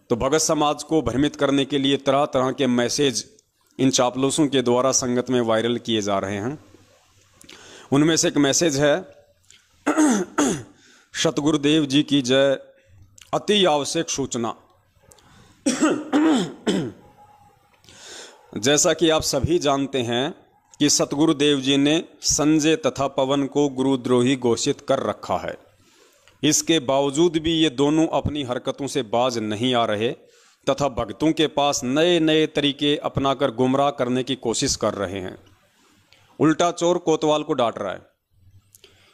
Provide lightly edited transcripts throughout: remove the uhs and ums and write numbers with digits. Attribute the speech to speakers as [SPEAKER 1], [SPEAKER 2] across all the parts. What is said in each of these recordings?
[SPEAKER 1] तो भगत समाज को भ्रमित करने के लिए तरह तरह के मैसेज इन चापलूसों के द्वारा संगत में वायरल किए जा रहे हैं। उनमें से एक मैसेज है, सतगुरुदेव जी की जय, अति आवश्यक सूचना। जैसा कि आप सभी जानते हैं कि सतगुरुदेव जी ने संजय तथा पवन को गुरुद्रोही घोषित कर रखा है। इसके बावजूद भी ये दोनों अपनी हरकतों से बाज नहीं आ रहे तथा भक्तों के पास नए नए तरीके अपनाकर गुमराह करने की कोशिश कर रहे हैं। उल्टा चोर कोतवाल को डांट रहा है।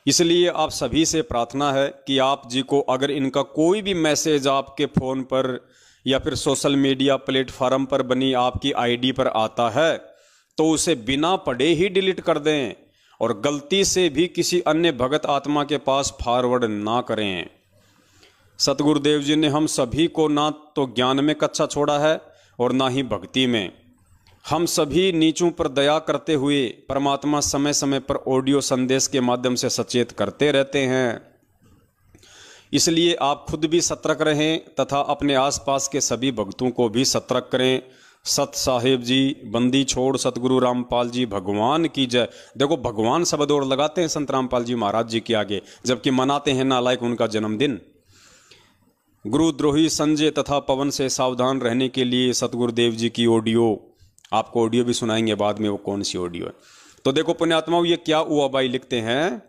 [SPEAKER 1] इसलिए आप सभी से प्रार्थना है कि आप जी को अगर इनका कोई भी मैसेज आपके फ़ोन पर या फिर सोशल मीडिया प्लेटफार्म पर बनी आपकी आईडी पर आता है तो उसे बिना पढ़े ही डिलीट कर दें और गलती से भी किसी अन्य भगत आत्मा के पास फॉरवर्ड ना करें। सतगुरुदेव जी ने हम सभी को ना तो ज्ञान में कच्चा छोड़ा है और ना ही भक्ति में। हम सभी नीचों पर दया करते हुए परमात्मा समय समय पर ऑडियो संदेश के माध्यम से सचेत करते रहते हैं। इसलिए आप खुद भी सतर्क रहें तथा अपने आसपास के सभी भक्तों को भी सतर्क करें। सत साहेब जी, बंदी छोड़ सतगुरु रामपाल जी भगवान की जय। देखो, भगवान शब्द और लगाते हैं संत रामपाल जी महाराज जी के आगे, जबकि मनाते हैं नालायक उनका जन्मदिन। गुरुद्रोही संजय तथा पवन से सावधान रहने के लिए सतगुरुदेव जी की ऑडियो, आपको ऑडियो भी सुनाएंगे बाद में, वो कौन सी ऑडियो है। तो देखो पुण्यात्माओं, ये क्या हुआ भाई लिखते हैं।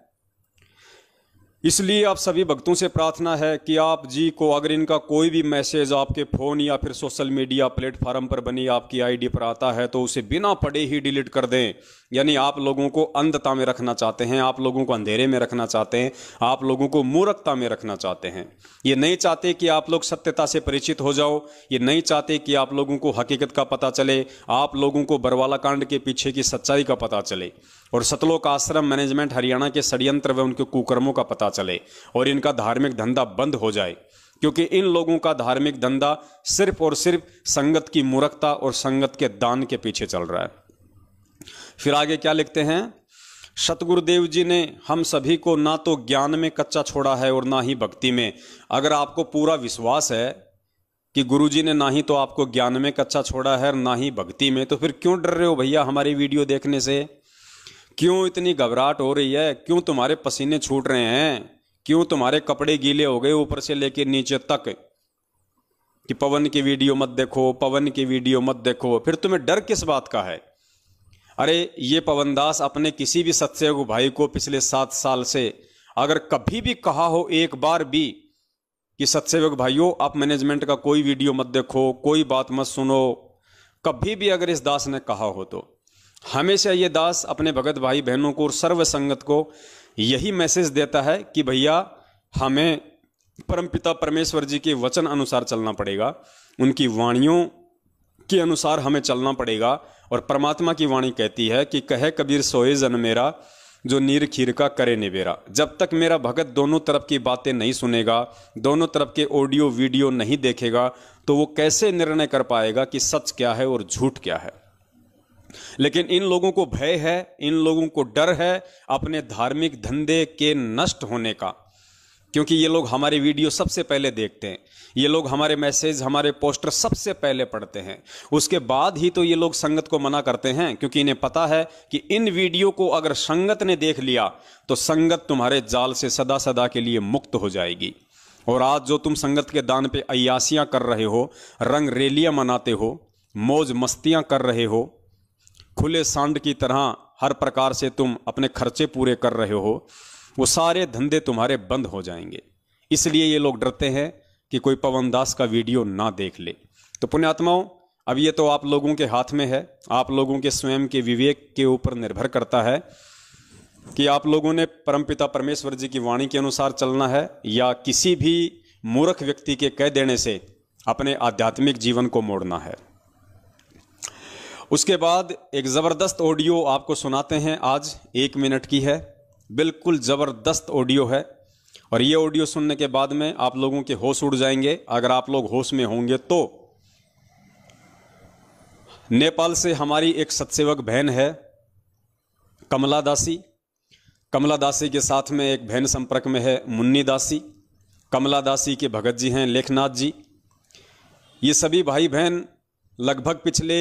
[SPEAKER 1] इसलिए आप सभी भक्तों से प्रार्थना है कि आप जी को अगर इनका कोई भी मैसेज आपके फ़ोन या फिर सोशल मीडिया प्लेटफार्म पर बनी आपकी आईडी पर आता है तो उसे बिना पढ़े ही डिलीट कर दें। यानी आप लोगों को अंधता में रखना चाहते हैं, आप लोगों को अंधेरे में रखना चाहते हैं, आप लोगों को मूर्खता में रखना चाहते हैं। ये नहीं चाहते कि आप लोग सत्यता से परिचित हो जाओ, ये नहीं चाहते कि आप लोगों को हकीकत का पता चले, आप लोगों को बरवाला कांड के पीछे की सच्चाई का पता चले और सतलोक आश्रम मैनेजमेंट हरियाणा के षड्यंत्र व उनके कुकर्मों का पता चले और इनका धार्मिक धंधा बंद हो जाए। क्योंकि इन लोगों का धार्मिक धंधा सिर्फ और सिर्फ संगत की मूर्खता और संगत के दान के पीछे चल रहा है। फिर आगे क्या लिखते हैं, सतगुरुदेव जी ने हम सभी को ना तो ज्ञान में कच्चा छोड़ा है और ना ही भक्ति में। अगर आपको पूरा विश्वास है कि गुरुजी ने ना ही तो आपको ज्ञान में कच्चा छोड़ा है और ना ही भक्ति में, तो फिर क्यों डर रहे हो भैया हमारी वीडियो देखने से? क्यों इतनी घबराहट हो रही है? क्यों तुम्हारे पसीने छूट रहे हैं? क्यों तुम्हारे कपड़े गीले हो गए ऊपर से लेकर नीचे तक कि पवन की वीडियो मत देखो, पवन की वीडियो मत देखो? फिर तुम्हें डर किस बात का है? अरे ये पवन दास अपने किसी भी सत्संग भाई को पिछले 7 साल से अगर कभी भी कहा हो एक बार भी कि सत्सेवक भाइयों आप मैनेजमेंट का कोई वीडियो मत देखो, कोई बात मत सुनो, कभी भी अगर इस दास ने कहा हो तो हमेशा ये दास अपने भगत भाई बहनों को और सर्व संगत को यही मैसेज देता है कि भैया हमें परमपिता परमेश्वर जी के वचन अनुसार चलना पड़ेगा, उनकी वाणियों के अनुसार हमें चलना पड़ेगा। और परमात्मा की वाणी कहती है कि कहे कबीर सोए जन मेरा, जो नीर खीर का करे निबेरा। जब तक मेरा भगत दोनों तरफ की बातें नहीं सुनेगा, दोनों तरफ के ऑडियो वीडियो नहीं देखेगा, तो वो कैसे निर्णय कर पाएगा कि सच क्या है और झूठ क्या है। लेकिन इन लोगों को भय है, इन लोगों को डर है अपने धार्मिक धंधे के नष्ट होने का, क्योंकि ये लोग हमारे वीडियो सबसे पहले देखते हैं, ये लोग हमारे मैसेज हमारे पोस्टर सबसे पहले पढ़ते हैं, उसके बाद ही तो ये लोग संगत को मना करते हैं। क्योंकि इन्हें पता है कि इन वीडियो को अगर संगत ने देख लिया तो संगत तुम्हारे जाल से सदा सदा के लिए मुक्त हो जाएगी। और आज जो तुम संगत के दान पे अय्यासियां कर रहे हो, रंग रेलियां मनाते हो, मौज मस्तियां कर रहे हो, खुले सांड की तरह हर प्रकार से तुम अपने खर्चे पूरे कर रहे हो, वो सारे धंधे तुम्हारे बंद हो जाएंगे। इसलिए ये लोग डरते हैं कि कोई पवन दास का वीडियो ना देख ले। तो पुण्यात्माओं, अब ये तो आप लोगों के हाथ में है, आप लोगों के स्वयं के विवेक के ऊपर निर्भर करता है कि आप लोगों ने परमपिता परमेश्वर जी की वाणी के अनुसार चलना है या किसी भी मूर्ख व्यक्ति के कह देने से अपने आध्यात्मिक जीवन को मोड़ना है। उसके बाद एक ज़बरदस्त ऑडियो आपको सुनाते हैं, आज 1 मिनट की है, बिल्कुल ज़बरदस्त ऑडियो है। और ये ऑडियो सुनने के बाद में आप लोगों के होश उड़ जाएंगे, अगर आप लोग होश में होंगे तो। नेपाल से हमारी एक सत्सेवक बहन है कमला दासी। कमला दासी के साथ में एक बहन संपर्क में है मुन्नी दासी। कमला दासी के भगत जी हैं लेखनाथ जी। ये सभी भाई बहन लगभग पिछले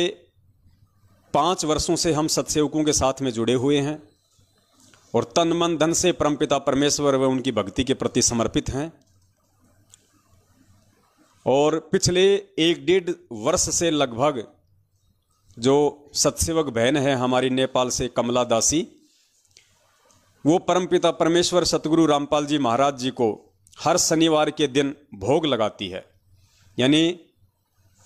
[SPEAKER 1] 5 वर्षों से हम सत्सेवकों के साथ में जुड़े हुए हैं और तन मन धन से परमपिता परमेश्वर व उनकी भक्ति के प्रति समर्पित हैं। और पिछले 1-1.5 वर्ष से लगभग जो सत्सेवक बहन है हमारी नेपाल से कमला दासी, वो परमपिता परमेश्वर सतगुरु रामपाल जी महाराज जी को हर शनिवार के दिन भोग लगाती है। यानी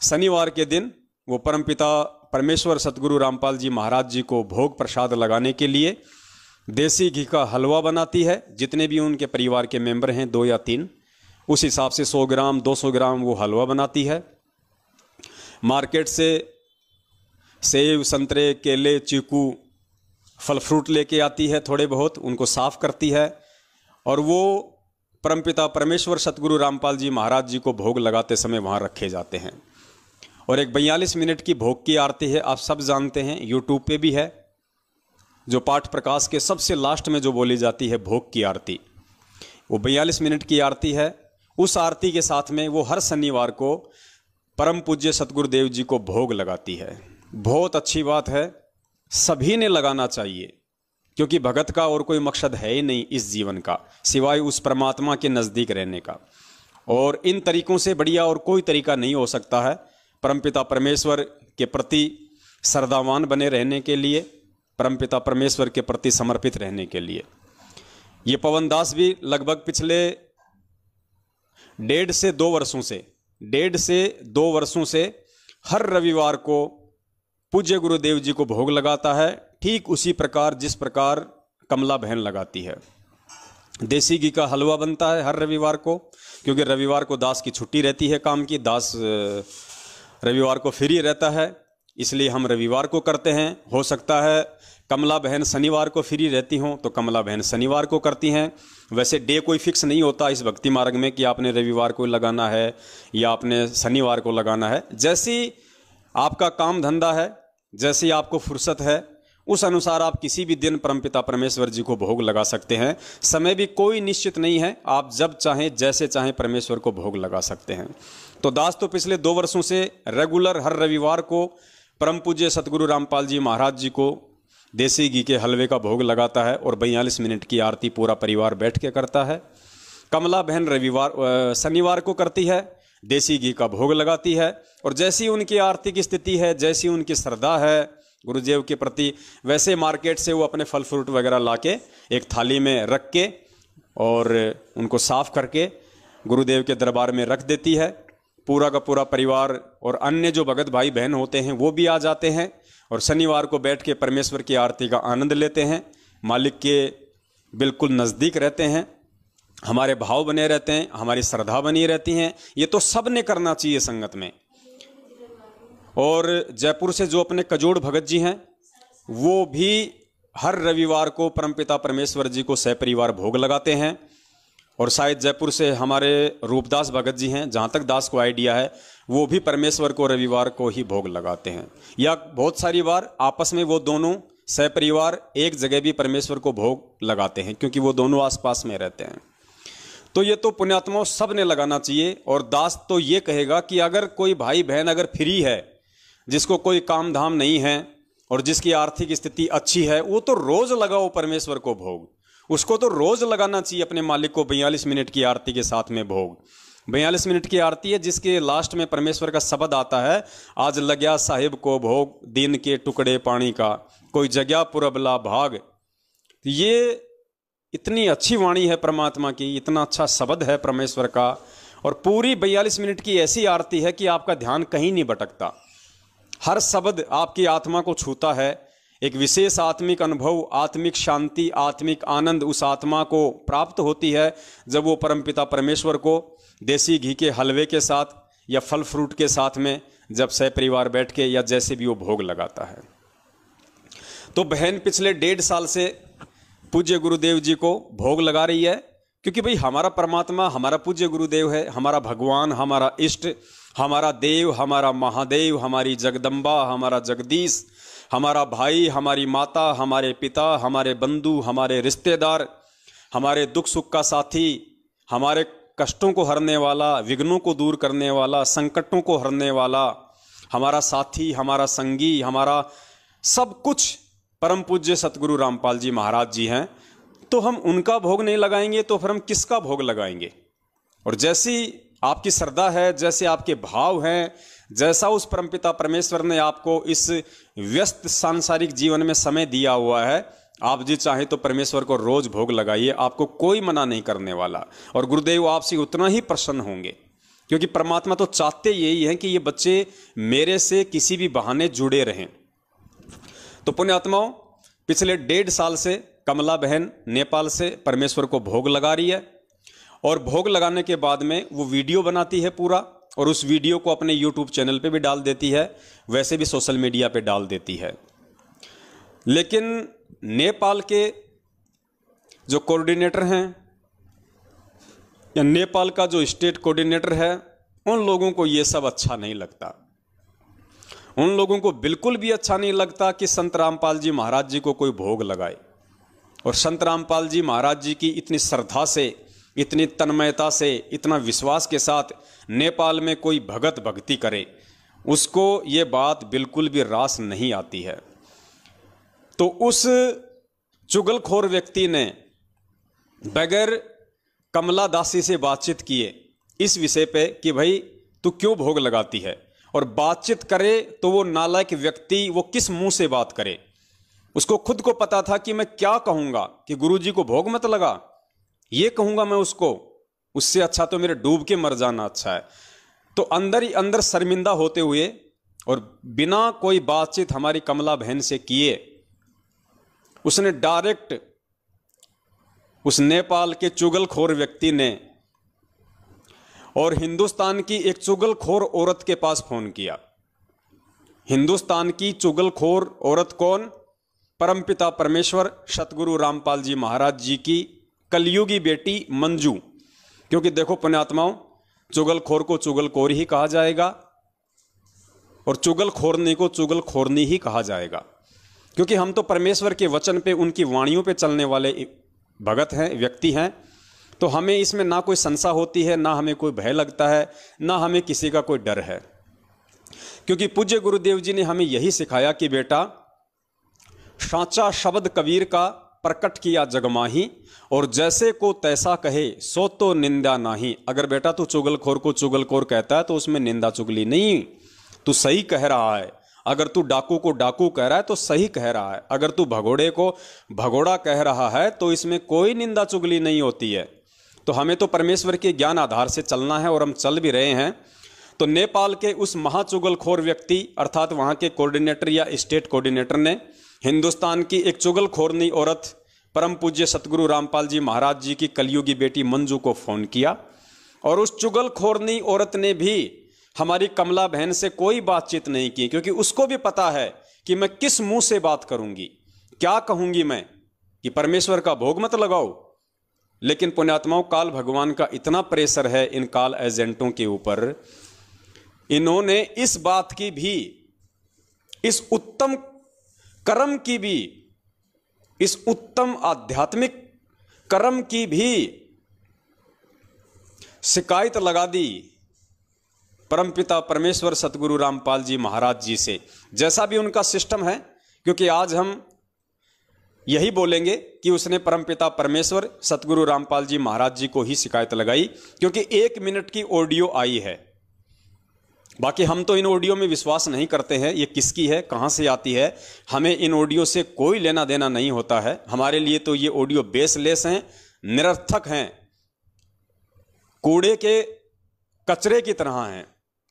[SPEAKER 1] शनिवार के दिन वो परमपिता परमेश्वर सतगुरु रामपाल जी महाराज जी को भोग प्रसाद लगाने के लिए देसी घी का हलवा बनाती है। जितने भी उनके परिवार के मेंबर हैं 2 या 3, उस हिसाब से 100 ग्राम 200 ग्राम वो हलवा बनाती है। मार्केट से सेब संतरे केले चीकू फल फ्रूट लेके आती है, थोड़े बहुत उनको साफ करती है और वो परमपिता परमेश्वर सतगुरु रामपाल जी महाराज जी को भोग लगाते समय वहाँ रखे जाते हैं। और एक 42 मिनट की भोग की आरती है, आप सब जानते हैं, यूट्यूब पे भी है, जो पाठ प्रकाश के सबसे लास्ट में जो बोली जाती है भोग की आरती, वो 42 मिनट की आरती है। उस आरती के साथ में वो हर शनिवार को परम पूज्य सतगुरुदेव जी को भोग लगाती है। बहुत अच्छी बात है, सभी ने लगाना चाहिए, क्योंकि भगत का और कोई मकसद है ही नहीं इस जीवन का सिवाय उस परमात्मा के नज़दीक रहने का। और इन तरीकों से बढ़िया और कोई तरीका नहीं हो सकता है परमपिता परमेश्वर के प्रति श्रद्धावान बने रहने के लिए, परमपिता परमेश्वर के प्रति समर्पित रहने के लिए। ये पवन दास भी लगभग पिछले 1.5 से 2 वर्षों से हर रविवार को पूज्य गुरुदेव जी को भोग लगाता है, ठीक उसी प्रकार जिस प्रकार कमला बहन लगाती है। देसी घी का हलवा बनता है हर रविवार को, क्योंकि रविवार को दास की छुट्टी रहती है काम की, दास रविवार को फ्री रहता है, इसलिए हम रविवार को करते हैं। हो सकता है कमला बहन शनिवार को फ्री रहती हों तो कमला बहन शनिवार को करती हैं। वैसे डे कोई फिक्स नहीं होता इस भक्ति मार्ग में कि आपने रविवार को लगाना है या आपने शनिवार को लगाना है। जैसी आपका काम धंधा है, जैसी आपको फुर्सत है, उस अनुसार आप किसी भी दिन परमपिता परमेश्वर जी को भोग लगा सकते हैं। समय भी कोई निश्चित नहीं है, आप जब चाहें जैसे चाहें परमेश्वर को भोग लगा सकते हैं। तो दास तो पिछले 2 वर्षों से रेगुलर हर रविवार को परम पूज्य सतगुरु रामपाल जी महाराज जी को देसी घी के हलवे का भोग लगाता है और 42 मिनट की आरती पूरा परिवार बैठ के करता है। कमला बहन शनिवार को करती है, देसी घी का भोग लगाती है और जैसी उनकी आर्थिक स्थिति है, जैसी उनकी श्रद्धा है गुरुदेव के प्रति, वैसे मार्केट से वो अपने फल फ्रूट वगैरह लाके एक थाली में रख के और उनको साफ करके गुरुदेव के दरबार में रख देती है। पूरा का पूरा परिवार और अन्य जो भगत भाई बहन होते हैं वो भी आ जाते हैं और शनिवार को बैठ के परमेश्वर की आरती का आनंद लेते हैं, मालिक के बिल्कुल नज़दीक रहते हैं, हमारे भाव बने रहते हैं, हमारी श्रद्धा बनी रहती हैं। ये तो सब ने करना चाहिए संगत में। और जयपुर से जो अपने कजोड़ भगत जी हैं वो भी हर रविवार को परमपिता परमेश्वर जी को सहपरिवार भोग लगाते हैं। और शायद जयपुर से हमारे रूपदास भगत जी हैं, जहाँ तक दास को आइडिया है, वो भी परमेश्वर को रविवार को ही भोग लगाते हैं। या बहुत सारी बार आपस में वो दोनों सहपरिवार एक जगह भी परमेश्वर को भोग लगाते हैं, क्योंकि वो दोनों आसपास में रहते हैं। तो ये तो पुण्यात्माओं सब ने लगाना चाहिए। और दास तो ये कहेगा कि अगर कोई भाई बहन अगर फ्री है, जिसको कोई काम धाम नहीं है और जिसकी आर्थिक स्थिति अच्छी है, वो तो रोज लगाओ परमेश्वर को भोग। उसको तो रोज लगाना चाहिए अपने मालिक को 42 मिनट की आरती के साथ में भोग। 42 मिनट की आरती है जिसके लास्ट में परमेश्वर का शब्द आता है, आज लग्या साहिब को भोग दिन के टुकड़े पानी का, कोई जगह पुरबला भाग। ये इतनी अच्छी वाणी है परमात्मा की, इतना अच्छा शब्द है परमेश्वर का। और पूरी 42 मिनट की ऐसी आरती है कि आपका ध्यान कहीं नहीं भटकता, हर शब्द आपकी आत्मा को छूता है। एक विशेष आत्मिक अनुभव, आत्मिक शांति, आत्मिक आनंद उस आत्मा को प्राप्त होती है जब वो परमपिता परमेश्वर को देसी घी के हलवे के साथ या फल फ्रूट के साथ में जब सहपरिवार बैठ के या जैसे भी वो भोग लगाता है। तो बहन पिछले 1.5 साल से पूज्य गुरुदेव जी को भोग लगा रही है, क्योंकि भाई हमारा परमात्मा हमारा पूज्य गुरुदेव है, हमारा भगवान, हमारा इष्ट, हमारा देव, हमारा महादेव, हमारी जगदम्बा, हमारा जगदीश, हमारा भाई, हमारी माता, हमारे पिता, हमारे बंधु, हमारे रिश्तेदार, हमारे दुख सुख का साथी, हमारे कष्टों को हरने वाला, विघ्नों को दूर करने वाला, संकटों को हरने वाला, हमारा साथी, हमारा संगी, हमारा सब कुछ परम पूज्य सतगुरु रामपाल जी महाराज जी हैं। तो हम उनका भोग नहीं लगाएंगे तो फिर हम किसका भोग लगाएंगे? और जैसी आपकी श्रद्धा है, जैसे आपके भाव हैं, जैसा उस परमपिता परमेश्वर ने आपको इस व्यस्त सांसारिक जीवन में समय दिया हुआ है, आप जी चाहे तो परमेश्वर को रोज भोग लगाइए, आपको कोई मना नहीं करने वाला। और गुरुदेव आपसे उतना ही प्रसन्न होंगे, क्योंकि परमात्मा तो चाहते यही है कि ये बच्चे मेरे से किसी भी बहाने जुड़े रहें। तो पुण्यात्माओं, पिछले 1.5 साल से कमला बहन नेपाल से परमेश्वर को भोग लगा रही है, और भोग लगाने के बाद में वो वीडियो बनाती है पूरा, और उस वीडियो को अपने YouTube चैनल पे भी डाल देती है, वैसे भी सोशल मीडिया पे डाल देती है। लेकिन नेपाल के जो कोऑर्डिनेटर हैं या नेपाल का जो स्टेट कोऑर्डिनेटर है, उन लोगों को ये सब अच्छा नहीं लगता। उन लोगों को बिल्कुल भी अच्छा नहीं लगता कि संत रामपाल जी महाराज जी को कोई भोग लगाए। और संत रामपाल जी महाराज जी की इतनी श्रद्धा से, इतनी तन्मयता से, इतना विश्वास के साथ नेपाल में कोई भगत भक्ति करे, उसको ये बात बिल्कुल भी रास नहीं आती है। तो उस चुगलखोर व्यक्ति ने बगैर कमला दासी से बातचीत किए इस विषय पे कि भाई तू क्यों भोग लगाती है, और बातचीत करे तो वो नालायक व्यक्ति वो किस मुंह से बात करे। उसको खुद को पता था कि मैं क्या कहूंगा, कि गुरुजी को भोग मत लगा, ये कहूंगा मैं उसको, उससे अच्छा तो मेरे डूब के मर जाना अच्छा है। तो अंदर ही अंदर शर्मिंदा होते हुए और बिना कोई बातचीत हमारी कमला बहन से किए उसने डायरेक्ट उस नेपाल के चुगलखोर व्यक्ति ने और हिंदुस्तान की एक चुगलखोर औरत के पास फोन किया। हिंदुस्तान की चुगलखोर औरत कौन? परमपिता परमेश्वर सतगुरु रामपाल जी महाराज जी की कलयुगी बेटी मंजू। क्योंकि देखो पुण्यात्माओं, चुगलखोर को चुगलखोर ही कहा जाएगा और चुगलखोरनी को चुगलखोरनी ही कहा जाएगा, क्योंकि हम तो परमेश्वर के वचन पे, उनकी वाणियों पे चलने वाले भगत हैं, व्यक्ति हैं। तो हमें इसमें ना कोई संशय होती है, ना हमें कोई भय लगता है, ना हमें किसी का कोई डर है। क्योंकि पूज्य गुरुदेव जी ने हमें यही सिखाया कि बेटा, साचा शब्द कबीर का प्रकट किया जगमाही, और जैसे को तैसा कहे सो तो निंदा नाही। अगर बेटा तू चुगलखोर को चुगलखोर कहता है तो उसमें निंदा चुगली नहीं, तू सही कह रहा है। अगर तू डाकू को डाकू कह रहा है तो सही कह रहा है। अगर तू भगोड़े को भगोड़ा कह रहा है तो इसमें कोई निंदा चुगली नहीं होती है। तो हमें तो परमेश्वर के ज्ञान आधार से चलना है, और हम चल भी रहे हैं। तो नेपाल के उस महाचुगलखोर व्यक्ति अर्थात वहाँ के कोऑर्डिनेटर या स्टेट कोऑर्डिनेटर ने हिंदुस्तान की एक चुगलखोरनी औरत परम पूज्य सतगुरु रामपाल जी महाराज जी की कलयुगी बेटी मंजू को फोन किया, और उस चुगलखोरनी औरत ने भी हमारी कमला बहन से कोई बातचीत नहीं की, क्योंकि उसको भी पता है कि मैं किस मुंह से बात करूंगी, क्या कहूंगी मैं, कि परमेश्वर का भोग मत लगाओ। लेकिन पुण्यात्माओं, काल भगवान का इतना प्रेशर है इन काल एजेंटों के ऊपर, इन्होंने इस बात की भी, इस उत्तम कर्म की भी, इस उत्तम आध्यात्मिक कर्म की भी शिकायत लगा दी परमपिता परमेश्वर सतगुरु रामपाल जी महाराज जी से। जैसा भी उनका सिस्टम है, क्योंकि आज हम यही बोलेंगे कि उसने परमपिता परमेश्वर सतगुरु रामपाल जी महाराज जी को ही शिकायत लगाई, क्योंकि 1 मिनट की ऑडियो आई है। बाकी हम तो इन ऑडियो में विश्वास नहीं करते हैं, ये किसकी है, कहाँ से आती है, हमें इन ऑडियो से कोई लेना देना नहीं होता है। हमारे लिए तो ये ऑडियो बेसलेस हैं, निरर्थक हैं, कूड़े के कचरे की तरह हैं।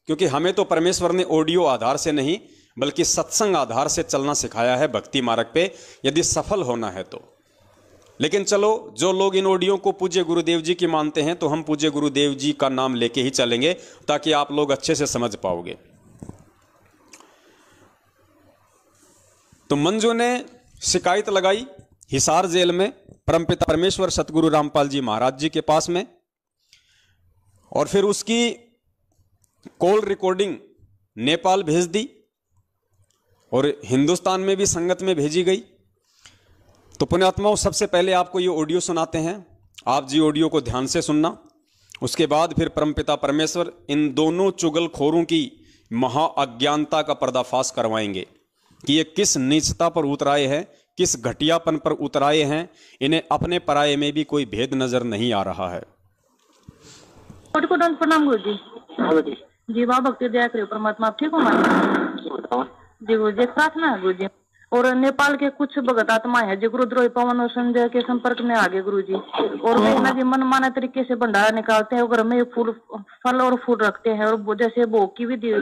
[SPEAKER 1] क्योंकि हमें तो परमेश्वर ने ऑडियो आधार से नहीं बल्कि सत्संग आधार से चलना सिखाया है भक्ति मार्ग पे, यदि सफल होना है तो। लेकिन चलो, जो लोग इन ऑडियो को पूज्य गुरुदेव जी की मानते हैं, तो हम पूज्य गुरुदेव जी का नाम लेके ही चलेंगे, ताकि आप लोग अच्छे से समझ पाओगे। तो मंजू ने शिकायत लगाई हिसार जेल में परमपिता परमेश्वर सतगुरु रामपाल जी महाराज जी के पास में, और फिर उसकी कॉल रिकॉर्डिंग नेपाल भेज दी और हिंदुस्तान में भी संगत में भेजी गई। तो पुण्यात्माओं, सबसे पहले आपको ये ऑडियो सुनाते हैं, आप जी ऑडियो को ध्यान से सुनना। उसके बाद फिर परमपिता परमेश्वर इन दोनों चुगलखोरों की महा अज्ञानता का पर्दाफाश करवाएंगे कि ये किस नीचता पर उतराए हैं, किस घटियापन पर उतराए हैं। इन्हें अपने पराये में भी कोई भेद नजर नहीं आ रहा है।
[SPEAKER 2] प्रणाम गुरु जी। जी बाबा भक्ति दया करियो परमात्मा, आप ठीक हो मां जी? गुरु जी प्रार्थना है गुरु जी, और नेपाल के कुछ भगत आत्मा है जो गुरुद्रोही पवन और संजय के संपर्क में आ गए गुरु जी, और वे ना जी मनमाना तरीके से भंडारा निकालते हैं, घर में फूल फल और फूल रखते हैं, और जैसे भोग की विधि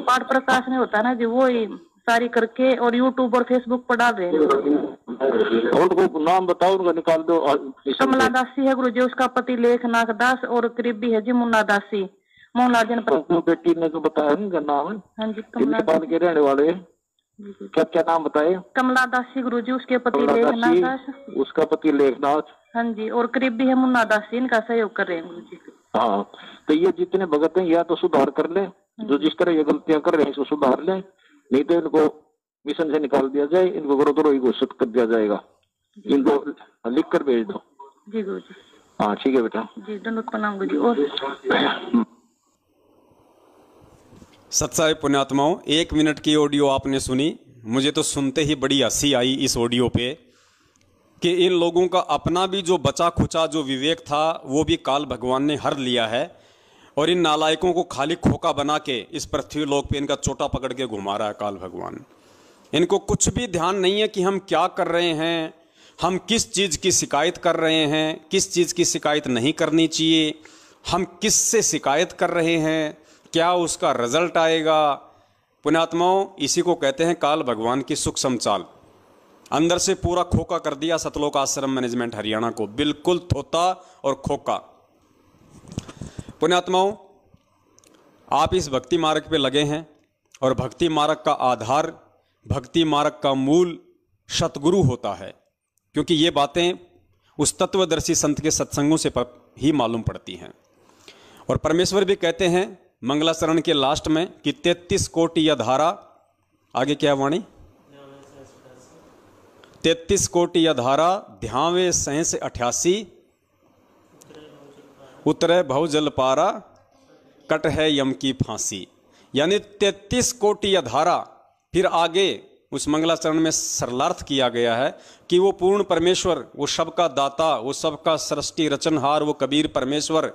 [SPEAKER 2] पाठ प्रकाश नहीं होता ना जी, वो ही सारी करके और यूट्यूब और फेसबुक पर डाल रहे हैं।
[SPEAKER 3] उनको नाम बताओ, उनका निकाल दो।
[SPEAKER 2] कमला दासी है गुरु जी, उसका पति लेखनाथ दास, और करीबी है जी मुन्ना दासी, मोहनलाल जनपद।
[SPEAKER 3] बेटी ने तो बताया उनका नाम है।
[SPEAKER 2] हाँ जी,
[SPEAKER 3] नेपाल के रहने वाले। क्या क्या नाम बताए?
[SPEAKER 2] कमला दासी गुरु जी, उसके पति लेखनाथ दास,
[SPEAKER 3] उसका पति लेखनाथ।
[SPEAKER 2] हाँ जी, और करीबी है मुन्ना दासी, इनका सहयोग कर रहे हैं गुरु जी।
[SPEAKER 3] हाँ, तो ये जितने भगत हैं या तो सुधार कर ले, जो जिस तरह ये गलतियां कर रहे हैं इसको सुधार ले, नहीं तो इनको मिशन से निकाल दिया जाए, इनको गुरुद्रोही घोषित कर दिया जाएगा। इनको लिख कर भेज दो।
[SPEAKER 2] जी गुरु जी।
[SPEAKER 3] हाँ ठीक है बेटा
[SPEAKER 2] जी, दंडवत प्रणाम गुरु जी। और
[SPEAKER 1] सत्साई पुण्यात्माओं, 1 मिनट की ऑडियो आपने सुनी। मुझे तो सुनते ही बड़ी हंसी आई इस ऑडियो पे कि इन लोगों का अपना भी जो बचा खुचा जो विवेक था वो भी काल भगवान ने हर लिया है, और इन नालायकों को खाली खोका बना के इस पृथ्वी लोक पे इनका चोटा पकड़ के घुमा रहा है काल भगवान। इनको कुछ भी ध्यान नहीं है कि हम क्या कर रहे हैं, हम किस चीज़ की शिकायत कर रहे हैं, किस चीज़ की शिकायत नहीं करनी चाहिए, हम किस से शिकायत कर रहे हैं, क्या उसका रिजल्ट आएगा। पुण्यात्माओं, इसी को कहते हैं काल भगवान की सूक्ष्म चाल। अंदर से पूरा खोका कर दिया सतलोक आश्रम मैनेजमेंट हरियाणा को, बिल्कुल थोता और खोका। पुण्यात्माओं, आप इस भक्ति मार्ग पे लगे हैं, और भक्ति मार्ग का आधार, भक्ति मार्ग का मूल सतगुरु होता है, क्योंकि ये बातें उस तत्वदर्शी संत के सत्संगों से ही मालूम पड़ती हैं। और परमेश्वर भी कहते हैं मंगलाचरण के लास्ट में कि 33 कोटि या धारा, आगे क्या वाणी, 33 कोटि या धारा ध्यावे सहस 88, उतरे भव जल पारा कट है यम की फांसी। यानी 33 कोटि या धारा। फिर आगे उस मंगलाचरण में सरलार्थ किया गया है कि वो पूर्ण परमेश्वर, वो सबका दाता, वो सबका सृष्टि रचनहार, वो कबीर परमेश्वर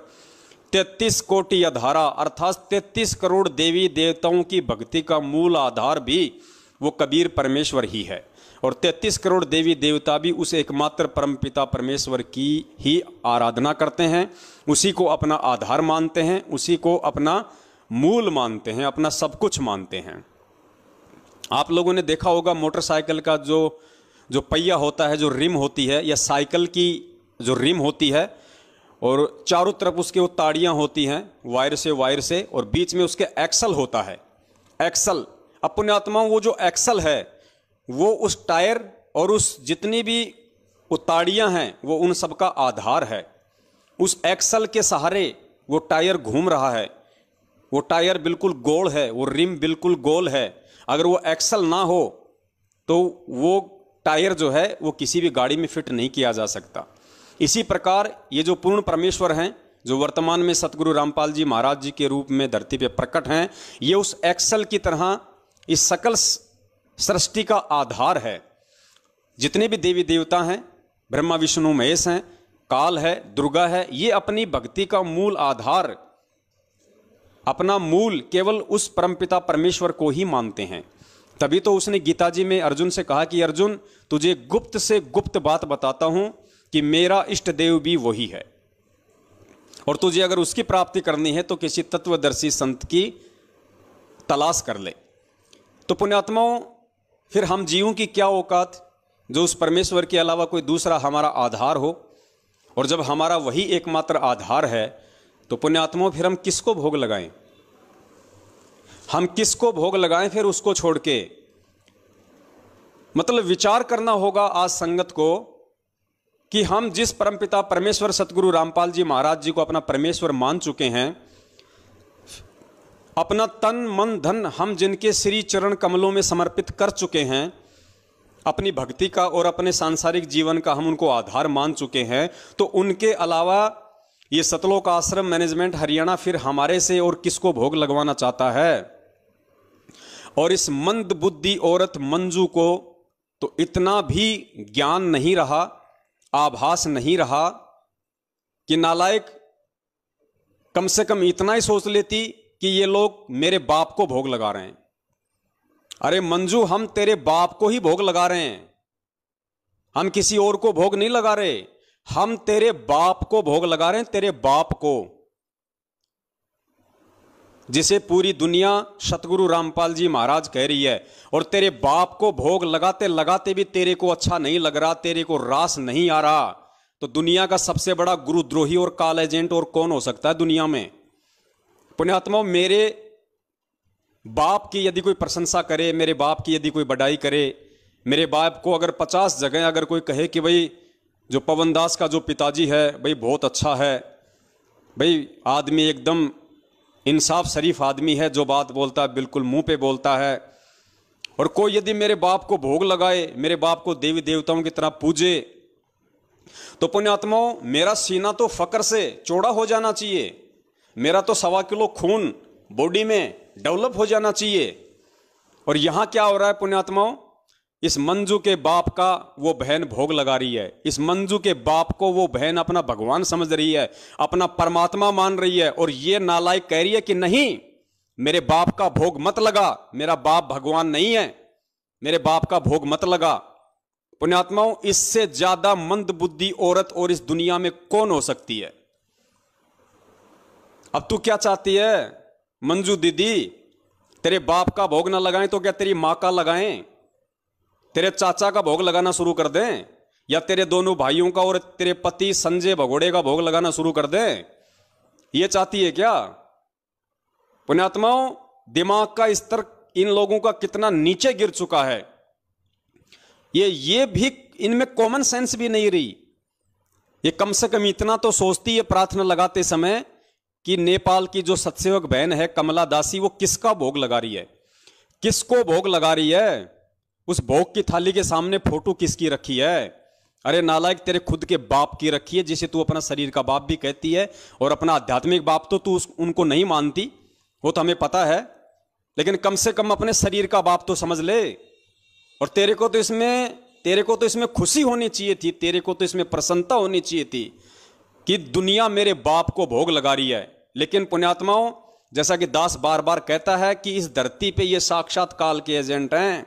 [SPEAKER 1] 33 कोटि या धारा अर्थात 33 करोड़ देवी देवताओं की भक्ति का मूल आधार भी वो कबीर परमेश्वर ही है। और 33 करोड़ देवी देवता भी उस एकमात्र परमपिता परमेश्वर की ही आराधना करते हैं, उसी को अपना आधार मानते हैं, उसी को अपना मूल मानते हैं, अपना सब कुछ मानते हैं। आप लोगों ने देखा होगा मोटरसाइकिल का जो पहिया होता है, जो रिम होती है, या साइकिल की जो रिम होती है, और चारों तरफ उसके वो ताड़ियाँ होती हैं वायर से, और बीच में उसके एक्सल होता है। एक्सल, अब पुण्यात्माओं, वो जो एक्सल है वो उस टायर और उस जितनी भी वो ताड़ियाँ हैं वो उन सब का आधार है। उस एक्सल के सहारे वो टायर घूम रहा है, वो टायर बिल्कुल गोल है, वो रिम बिल्कुल गोल है। अगर वो एक्सल ना हो तो वो टायर जो है वो किसी भी गाड़ी में फिट नहीं किया जा सकता। इसी प्रकार ये जो पूर्ण परमेश्वर हैं, जो वर्तमान में सतगुरु रामपाल जी महाराज जी के रूप में धरती पे प्रकट हैं, ये उस एक्सल की तरह इस सकल सृष्टि का आधार है। जितने भी देवी देवता हैं, ब्रह्मा विष्णु महेश हैं, काल है, दुर्गा है, ये अपनी भक्ति का मूल आधार, अपना मूल केवल उस परमपिता परमेश्वर को ही मानते हैं। तभी तो उसने गीता जी में अर्जुन से कहा कि अर्जुन, तुझे गुप्त से गुप्त बात बताता हूं कि मेरा इष्ट देव भी वही है, और तुझे अगर उसकी प्राप्ति करनी है तो किसी तत्वदर्शी संत की तलाश कर ले। तो पुण्यात्माओं, फिर हम जीवों की क्या औकात जो उस परमेश्वर के अलावा कोई दूसरा हमारा आधार हो। और जब हमारा वही एकमात्र आधार है तो पुण्यात्माओं फिर हम किसको भोग लगाएं, हम किसको भोग लगाएं फिर उसको छोड़ के। मतलब विचार करना होगा आज संगत को कि हम जिस परमपिता परमेश्वर सतगुरु रामपाल जी महाराज जी को अपना परमेश्वर मान चुके हैं, अपना तन मन धन हम जिनके श्री चरण कमलों में समर्पित कर चुके हैं, अपनी भक्ति का और अपने सांसारिक जीवन का हम उनको आधार मान चुके हैं, तो उनके अलावा ये सतलोक आश्रम मैनेजमेंट हरियाणा फिर हमारे से और किसको भोग लगवाना चाहता है? और इस मंद बुद्धि औरत मंजू को तो इतना भी ज्ञान नहीं रहा, आभास नहीं रहा कि नालायक कम से कम इतना ही सोच लेती कि ये लोग मेरे बाप को भोग लगा रहे हैं। अरे मंजू, हम तेरे बाप को ही भोग लगा रहे हैं, हम किसी और को भोग नहीं लगा रहे, हम तेरे बाप को भोग लगा रहे हैं, तेरे बाप को, जिसे पूरी दुनिया सतगुरु रामपाल जी महाराज कह रही है। और तेरे बाप को भोग लगाते लगाते भी तेरे को अच्छा नहीं लग रहा, तेरे को रास नहीं आ रहा, तो दुनिया का सबसे बड़ा गुरुद्रोही और काल एजेंट और कौन हो सकता है दुनिया में? पुण्यात्माओं, मेरे बाप की यदि कोई प्रशंसा करे, मेरे बाप की यदि कोई बड़ाई करे, मेरे बाप को अगर 50 जगह अगर कोई कहे कि भाई जो पवन दास का जो पिताजी है भाई बहुत अच्छा है, भाई आदमी एकदम इंसाफ शरीफ आदमी है, जो बात बोलता है बिल्कुल मुंह पे बोलता है, और कोई यदि मेरे बाप को भोग लगाए, मेरे बाप को देवी देवताओं की तरह पूजे, तो पुण्यात्माओं मेरा सीना तो फक्र से चौड़ा हो जाना चाहिए, मेरा तो 1.25 किलो खून बॉडी में डेवलप हो जाना चाहिए। और यहां क्या हो रहा है पुण्यात्माओं? इस मंजू के बाप का वो बहन भोग लगा रही है, इस मंजू के बाप को वो बहन अपना भगवान समझ रही है, अपना परमात्मा मान रही है, और ये नालायक कह रही है कि नहीं, मेरे बाप का भोग मत लगा, मेरा बाप भगवान नहीं है, मेरे बाप का भोग मत लगा। पुण्यात्माओं, इससे ज्यादा मंद बुद्धि औरत और इस दुनिया में कौन हो सकती है? अब तू क्या चाहती है मंजू दीदी? तेरे बाप का भोग ना लगाएं तो क्या तेरी मां का लगाएं, तेरे चाचा का भोग लगाना शुरू कर दें, या तेरे दोनों भाइयों का और तेरे पति संजय भगोड़े का भोग लगाना शुरू कर दें? ये चाहती है क्या? पुण्यात्माओं, दिमाग का स्तर इन लोगों का कितना नीचे गिर चुका है, ये भी इनमें कॉमन सेंस भी नहीं रही। ये कम से कम इतना तो सोचती है प्रार्थना लगाते समय कि नेपाल की जो सत्सेवक बहन है कमला दासी, वो किसका भोग लगा रही है, किसको भोग लगा रही है, उस भोग की थाली के सामने फोटो किसकी रखी है? अरे नालायक, तेरे खुद के बाप की रखी है, जिसे तू अपना शरीर का बाप भी कहती है, और अपना आध्यात्मिक बाप तो तू उनको नहीं मानती, वो तो हमें पता है, लेकिन कम से कम अपने शरीर का बाप तो समझ ले। और तेरे को तो इसमें खुशी होनी चाहिए थी, तेरे को तो इसमें प्रसन्नता होनी चाहिए थी कि दुनिया मेरे बाप को भोग लगा रही है। लेकिन पुण्यात्माओं, जैसा कि दास बार बार कहता है कि इस धरती पे ये साक्षात काल के एजेंट हैं,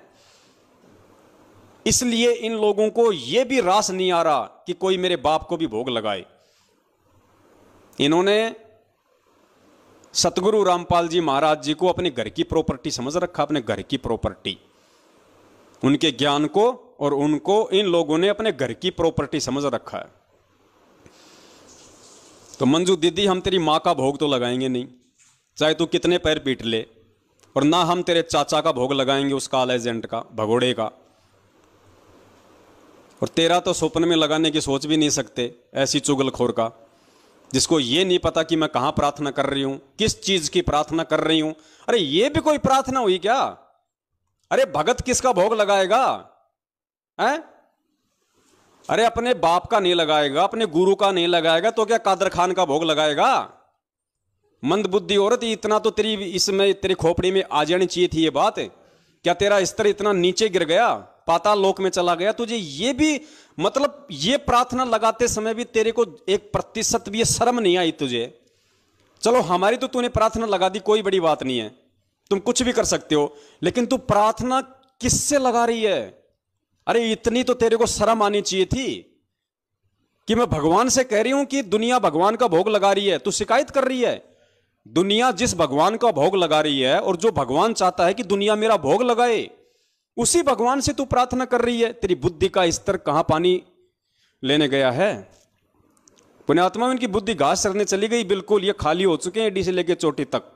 [SPEAKER 1] इसलिए इन लोगों को यह भी रास नहीं आ रहा कि कोई मेरे बाप को भी भोग लगाए। इन्होंने सतगुरु रामपाल जी महाराज जी को अपने घर की प्रॉपर्टी समझ रखा, अपने घर की प्रॉपर्टी, उनके ज्ञान को और उनको इन लोगों ने अपने घर की प्रॉपर्टी समझ रखा है। तो मंजू दीदी, हम तेरी मां का भोग तो लगाएंगे नहीं, चाहे तू कितने पैर पीट ले, और ना हम तेरे चाचा का भोग लगाएंगे, उस काल एजेंट का, भगोड़े का, और तेरा तो स्वप्न में लगाने की सोच भी नहीं सकते, ऐसी चुगलखोर का, जिसको ये नहीं पता कि मैं कहां प्रार्थना कर रही हूं, किस चीज की प्रार्थना कर रही हूं। अरे ये भी कोई प्रार्थना हुई क्या? अरे भगत किसका भोग लगाएगा है? अरे अपने बाप का नहीं लगाएगा, अपने गुरु का नहीं लगाएगा, तो क्या कादर खान का भोग लगाएगा? मंद बुद्धि औरत, इतना तो तेरी इसमें तेरी खोपड़ी में आ जानी चाहिए थी ये बात। क्या तेरा स्तर इतना नीचे गिर गया, पाताल लोक में चला गया? तुझे ये भी मतलब ये प्रार्थना लगाते समय भी तेरे को 1% भी ये शर्म नहीं आई तुझे? चलो हमारी तो तूने प्रार्थना लगा दी, कोई बड़ी बात नहीं है, तुम कुछ भी कर सकते हो, लेकिन तू प्रार्थना किससे लगा रही है? अरे इतनी तो तेरे को शर्म आनी चाहिए थी कि मैं भगवान से कह रही हूं कि दुनिया भगवान का भोग लगा रही है, तू शिकायत कर रही है। दुनिया जिस भगवान का भोग लगा रही है और जो भगवान चाहता है कि दुनिया मेरा भोग लगाए, उसी भगवान से तू प्रार्थना कर रही है। तेरी बुद्धि का स्तर कहां पानी लेने गया है? पुण्यात्मा, इनकी बुद्धि घास चरने चली गई, बिल्कुल ये खाली हो चुके हैं एडी से लेके चोटी तक।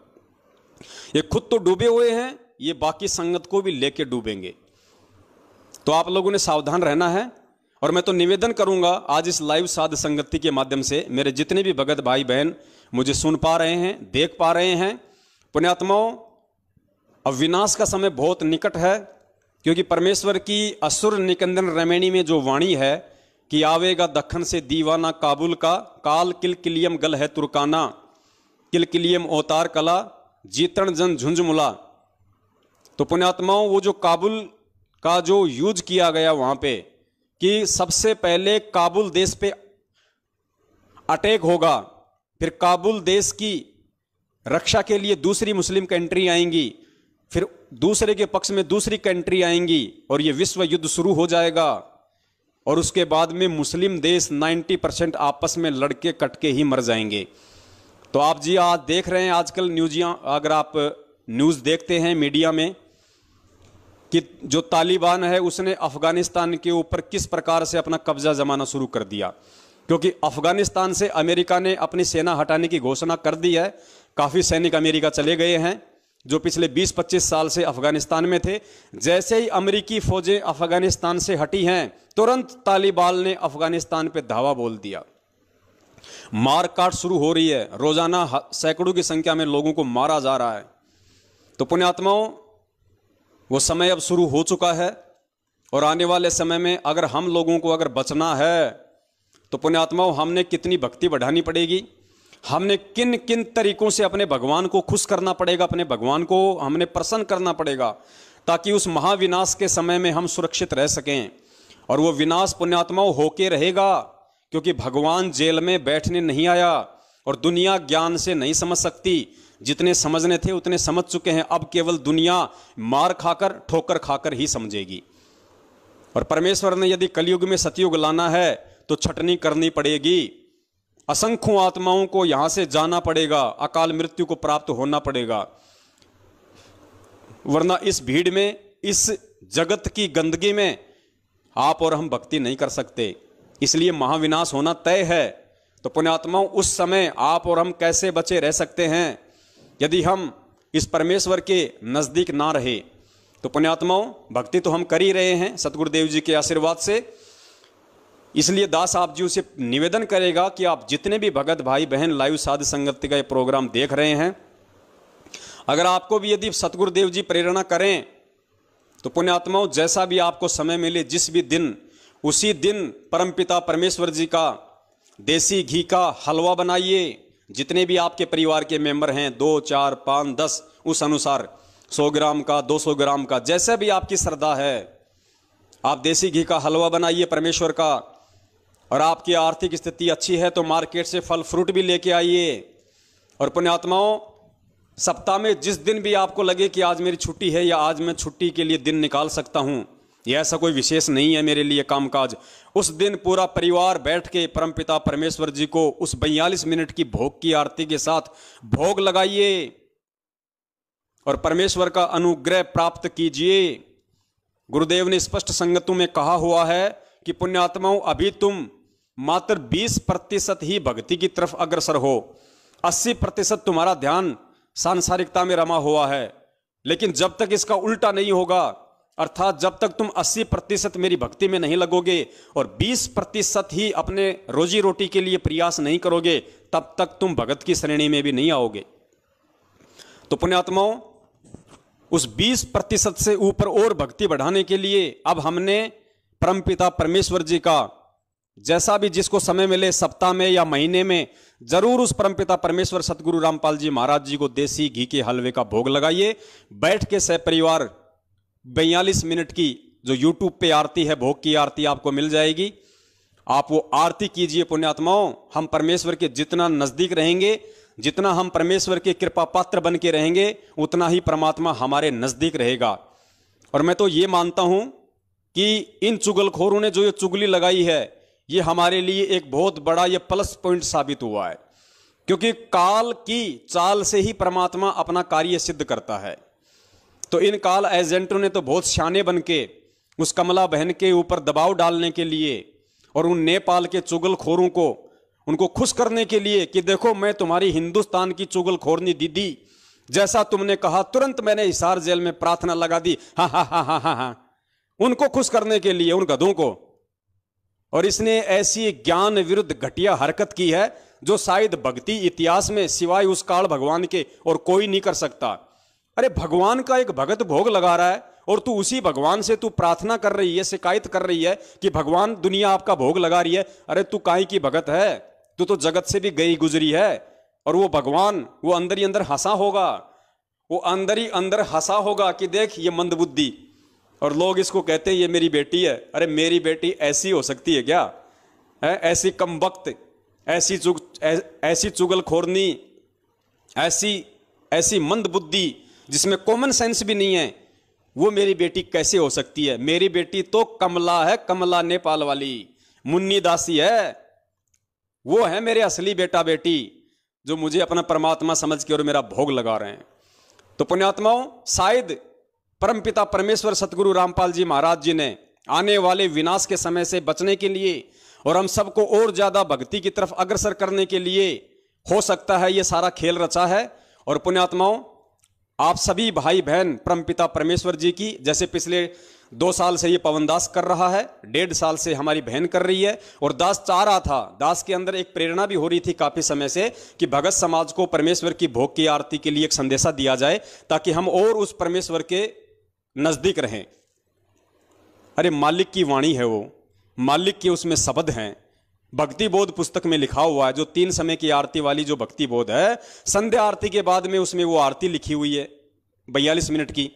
[SPEAKER 1] ये खुद तो डूबे हुए हैं, ये बाकी संगत को भी लेके डूबेंगे। तो आप लोगों ने सावधान रहना है। और मैं तो निवेदन करूंगा आज इस लाइव साध संगति के माध्यम से, मेरे जितने भी भगत भाई बहन मुझे सुन पा रहे हैं, देख पा रहे हैं, पुण्यात्माओं, अब विनाश का समय बहुत निकट है, क्योंकि परमेश्वर की असुर निकंदन रमैणी में जो वाणी है कि आवेगा दखन से दीवाना काबुल का, काल किलकिलियम गल है तुर्काना, किलकिलियम अवतार कला, जीतन जन झुंझमुला। तो पुण्यात्माओं, वो जो काबुल का जो यूज किया गया वहां पे कि सबसे पहले काबुल देश पे अटैक होगा, फिर काबुल देश की रक्षा के लिए दूसरी मुस्लिम कंट्री आएंगी, फिर दूसरे के पक्ष में दूसरी कंट्री आएंगी और ये विश्व युद्ध शुरू हो जाएगा। और उसके बाद में मुस्लिम देश 90% आपस में लड़के कटके ही मर जाएंगे। तो आप जी आज देख रहे हैं आजकल अगर आप न्यूज़ देखते हैं मीडिया में कि जो तालिबान है उसने अफगानिस्तान के ऊपर किस प्रकार से अपना कब्जा जमाना शुरू कर दिया, क्योंकि अफगानिस्तान से अमेरिका ने अपनी सेना हटाने की घोषणा कर दी है। काफ़ी सैनिक अमेरिका चले गए हैं जो पिछले 20-25 साल से अफगानिस्तान में थे। जैसे ही अमेरिकी फौजें अफगानिस्तान से हटी हैं, तुरंत तालिबान ने अफगानिस्तान पे धावा बोल दिया। मारकाट शुरू हो रही है, रोजाना सैकड़ों की संख्या में लोगों को मारा जा रहा है। तो पुण्यात्माओं, वो समय अब शुरू हो चुका है और आने वाले समय में अगर हम लोगों को अगर बचना है तो पुण्यात्माओं हमने कितनी भक्ति बढ़ानी पड़ेगी, हमने किन किन तरीकों से अपने भगवान को खुश करना पड़ेगा, अपने भगवान को हमने प्रसन्न करना पड़ेगा ताकि उस महाविनाश के समय में हम सुरक्षित रह सकें। और वो विनाश पुण्यात्माओं होके रहेगा, क्योंकि भगवान जेल में बैठने नहीं आया और दुनिया ज्ञान से नहीं समझ सकती। जितने समझने थे उतने समझ चुके हैं, अब केवल दुनिया मार खाकर ठोकर खाकर ही समझेगी। और परमेश्वर ने यदि कलयुग में सतयुग लाना है तो छटनी करनी पड़ेगी, असंख्यों आत्माओं को यहां से जाना पड़ेगा, अकाल मृत्यु को प्राप्त होना पड़ेगा, वरना इस भीड़ में, इस जगत की गंदगी में आप और हम भक्ति नहीं कर सकते। इसलिए महाविनाश होना तय है। तो पुण्यात्माओं, उस समय आप और हम कैसे बचे रह सकते हैं यदि हम इस परमेश्वर के नजदीक ना रहे? तो पुण्यात्माओं, भक्ति तो हम कर ही रहे हैं सतगुरुदेव जी के आशीर्वाद से। इसलिए दास आप जी से निवेदन करेगा कि आप जितने भी भगत भाई बहन लाइव साध संगति का ये प्रोग्राम देख रहे हैं, अगर आपको भी यदि सतगुरुदेव जी प्रेरणा करें तो पुण्यात्माओं, जैसा भी आपको समय मिले, जिस भी दिन, उसी दिन परमपिता परमेश्वर जी का देसी घी का हलवा बनाइए। जितने भी आपके परिवार के मेंबर हैं, 2, 4, 5, 10, उस अनुसार 100 ग्राम का, 200 ग्राम का, जैसे भी आपकी श्रद्धा है, आप देसी घी का हलवा बनाइए परमेश्वर का। और आपकी आर्थिक स्थिति अच्छी है तो मार्केट से फल फ्रूट भी लेके आइए। और पुण्यात्माओं, सप्ताह में जिस दिन भी आपको लगे कि आज मेरी छुट्टी है या आज मैं छुट्टी के लिए दिन निकाल सकता हूं, यह ऐसा कोई विशेष नहीं है मेरे लिए कामकाज, उस दिन पूरा परिवार बैठ के परमपिता परमेश्वर जी को उस 42 मिनट की भोग की आरती के साथ भोग लगाइए और परमेश्वर का अनुग्रह प्राप्त कीजिए। गुरुदेव ने स्पष्ट संगतों में कहा हुआ है कि पुण्यात्माओं, अभी तुम मात्र 20% ही भक्ति की तरफ अग्रसर हो, 80% तुम्हारा ध्यान सांसारिकता में रमा हुआ है। लेकिन जब तक इसका उल्टा नहीं होगा, अर्थात जब तक तुम 80% मेरी भक्ति में नहीं लगोगे और 20% ही अपने रोजी रोटी के लिए प्रयास नहीं करोगे, तब तक तुम भगत की श्रेणी में भी नहीं आओगे। तो पुण्यात्माओं, उस 20% से ऊपर और भक्ति बढ़ाने के लिए अब हमने परमपिता परमेश्वर जी का, जैसा भी जिसको समय मिले, सप्ताह में या महीने में, जरूर उस परमपिता परमेश्वर सतगुरु रामपाल जी महाराज जी को देसी घी के हलवे का भोग लगाइए। बैठ के सह परिवार 42 मिनट की जो YouTube पे आरती है, भोग की आरती आपको मिल जाएगी, आप वो आरती कीजिए। पुण्यात्माओं, हम परमेश्वर के जितना नजदीक रहेंगे, जितना हम परमेश्वर के कृपा पात्र बन के रहेंगे, उतना ही परमात्मा हमारे नजदीक रहेगा। और मैं तो ये मानता हूं कि इन चुगलखोरों ने जो ये चुगली लगाई है, ये हमारे लिए एक बहुत बड़ा ये प्लस पॉइंट साबित हुआ है, क्योंकि काल की चाल से ही परमात्मा अपना कार्य सिद्ध करता है। तो इन काल एजेंटों ने तो बहुत शाने बन के उस कमला बहन के ऊपर दबाव डालने के लिए और उन नेपाल के चुगलखोरों को, उनको खुश करने के लिए कि देखो मैं तुम्हारी हिंदुस्तान की चुगलखोरनी दीदी, जैसा तुमने कहा तुरंत मैंने हिसार जेल में प्रार्थना लगा दी, हा हा हा हा हा, उनको खुश करने के लिए, उन गधों को। और इसने ऐसी ज्ञान विरुद्ध घटिया हरकत की है जो शायद भक्ति इतिहास में सिवाय उस काल भगवान के और कोई नहीं कर सकता। अरे भगवान का एक भगत भोग लगा रहा है और तू उसी भगवान से तू प्रार्थना कर रही है, शिकायत कर रही है कि भगवान दुनिया आपका भोग लगा रही है। अरे तू काहे की भगत है, तू तो जगत से भी गई गुजरी है। और वो भगवान वो अंदर ही अंदर हंसा होगा, वो अंदर ही अंदर हंसा होगा कि देख ये मंदबुद्धि, और लोग इसको कहते हैं ये मेरी बेटी है। अरे मेरी बेटी ऐसी हो सकती है क्या है? ऐसी कमबख्त, ऐसी चुगलखोरनी, ऐसी मंदबुद्धि जिसमें कॉमन सेंस भी नहीं है, वो मेरी बेटी कैसे हो सकती है? मेरी बेटी तो कमला है, कमला नेपाल वाली मुन्नी दासी है। वो है मेरे असली बेटा बेटी जो मुझे अपना परमात्मा समझ के और मेरा भोग लगा रहे हैं। तो पुण्यात्माओं, शायद परमपिता परमेश्वर सतगुरु रामपाल जी महाराज जी ने आने वाले विनाश के समय से बचने के लिए और हम सबको और ज्यादा भक्ति की तरफ अग्रसर करने के लिए हो सकता है ये सारा खेल रचा है। और पुण्यात्माओं, आप सभी भाई बहन परमपिता परमेश्वर जी की, जैसे पिछले 2 साल से ये पवनदास कर रहा है, 1.5 साल से हमारी बहन कर रही है, और दास चाह रहा था, दास के अंदर एक प्रेरणा भी हो रही थी काफी समय से कि भगत समाज को परमेश्वर की भोग की आरती के लिए एक संदेशा दिया जाए ताकि हम और उस परमेश्वर के नजदीक रहें। अरे मालिक की वाणी है वो, मालिक के उसमें शब्द हैं। भक्ति बोध पुस्तक में लिखा हुआ है, जो 3 समय की आरती वाली जो भक्ति बोध है, संध्या आरती के बाद में उसमें वो आरती लिखी हुई है 42 मिनट की।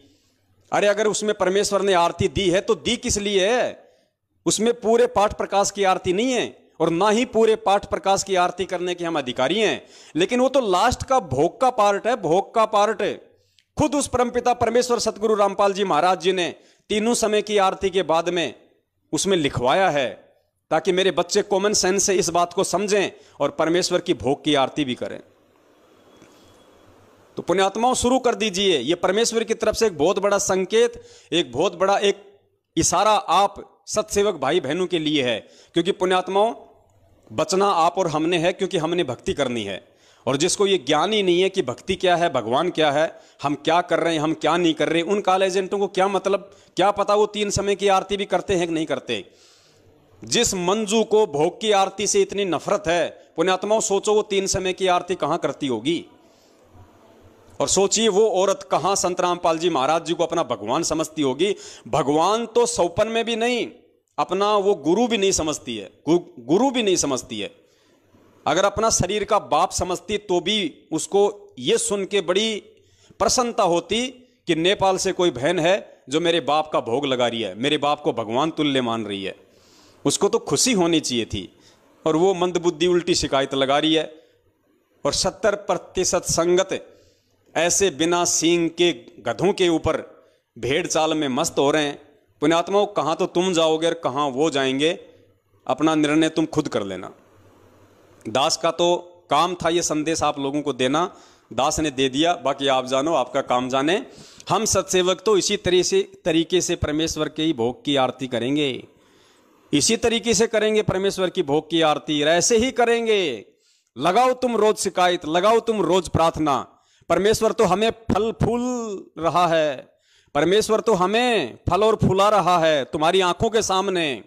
[SPEAKER 1] अरे अगर उसमें परमेश्वर ने आरती दी है तो दी किस लिए है? उसमें पूरे पाठ प्रकाश की आरती नहीं है और ना ही पूरे पाठ प्रकाश की आरती करने के हम अधिकारी हैं, लेकिन वो तो लास्ट का भोग का पार्ट है, भोग का पार्ट है। खुद उस परमपिता परमेश्वर सतगुरु रामपाल जी महाराज जी ने 3 समय की आरती के बाद में उसमें लिखवाया है ताकि मेरे बच्चे कॉमन सेंस से इस बात को समझें और परमेश्वर की भोग की आरती भी करें। तो पुण्यात्माओं, शुरू कर दीजिए। यह परमेश्वर की तरफ से एक बहुत बड़ा संकेत, एक बहुत बड़ा एक इशारा आप सत्सेवक भाई बहनों के लिए है, क्योंकि पुण्यात्माओं बचना आप और हमने है, क्योंकि हमने भक्ति करनी है। और जिसको ये ज्ञान ही नहीं है कि भक्ति क्या है, भगवान क्या है, हम क्या कर रहे हैं, हम क्या नहीं कर रहे, उन काल एजेंटों को क्या मतलब, क्या पता वो 3 समय की आरती भी करते हैं कि नहीं करते। जिस मंजू को भोग की आरती से इतनी नफरत है, पुण्यात्माओं सोचो वो 3 समय की आरती कहां करती होगी। और सोचिए वो औरत कहां संत रामपाल जी महाराज जी को अपना भगवान समझती होगी। भगवान तो सौपन में भी नहीं, अपना वो गुरु भी नहीं समझती है, गुरु भी नहीं समझती है। अगर अपना शरीर का बाप समझती तो भी उसको ये सुन के बड़ी प्रसन्नता होती कि नेपाल से कोई बहन है जो मेरे बाप का भोग लगा रही है, मेरे बाप को भगवान तुल्य मान रही है। उसको तो खुशी होनी चाहिए थी, और वो मंदबुद्धि उल्टी शिकायत लगा रही है। और 70% संगत ऐसे बिना सींग के गधों के ऊपर भेड़ चाल में मस्त हो रहे हैं। पुण्यात्माओं, कहां तो तुम जाओगे और कहां वो जाएंगे, अपना निर्णय तुम खुद कर लेना। दास का तो काम था ये संदेश आप लोगों को देना, दास ने दे दिया, बाकी आप जानो, आपका काम जाने। हम सत्सेवक तो इसी तरीके से परमेश्वर के ही भोग की आरती करेंगे, इसी तरीके से करेंगे परमेश्वर की भोग की आरती, ऐसे ही करेंगे। लगाओ तुम रोज शिकायत, लगाओ तुम रोज प्रार्थना। परमेश्वर तो हमें फल फूल रहा है, परमेश्वर तो हमें फल और फुला रहा है तुम्हारी आंखों के सामने।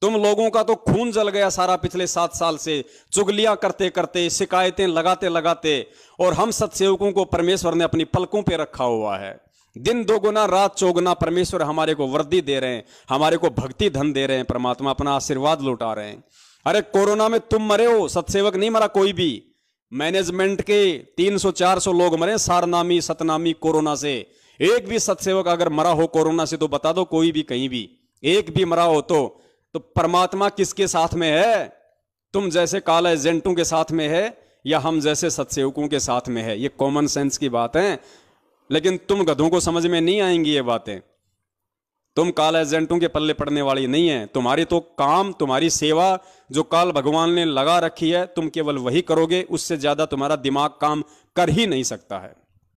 [SPEAKER 1] तुम लोगों का तो खून जल गया सारा पिछले 7 साल से, चुगलियां करते करते, शिकायतें लगाते लगाते, और हम सत्सेवकों को परमेश्वर ने अपनी पलकों पे रखा हुआ है। दिन दोगुना रात चौगुना परमेश्वर हमारे को वर्दी दे रहे हैं, हमारे को भक्ति धन दे रहे हैं, परमात्मा अपना आशीर्वाद लौटा रहे हैं। अरे कोरोना में तुम मरे हो, सत्सेवक नहीं मरा कोई भी। मैनेजमेंट के 300-400 लोग मरे सारनामी सतनामी कोरोना से। एक भी सत्सेवक अगर मरा हो कोरोना से तो बता दो, कोई भी कहीं भी एक भी मरा हो तो परमात्मा किसके साथ में है? तुम जैसे काला एजेंटों के साथ में है या हम जैसे सत्सेवकों के साथ में है? ये कॉमन सेंस की बात है, लेकिन तुम गधों को समझ में नहीं आएंगी ये बातें। तुम काला एजेंटों के पल्ले पड़ने वाली नहीं है। तुम्हारी तो काम, तुम्हारी सेवा जो काल भगवान ने लगा रखी है, तुम केवल वही करोगे, उससे ज्यादा तुम्हारा दिमाग काम कर ही नहीं सकता है।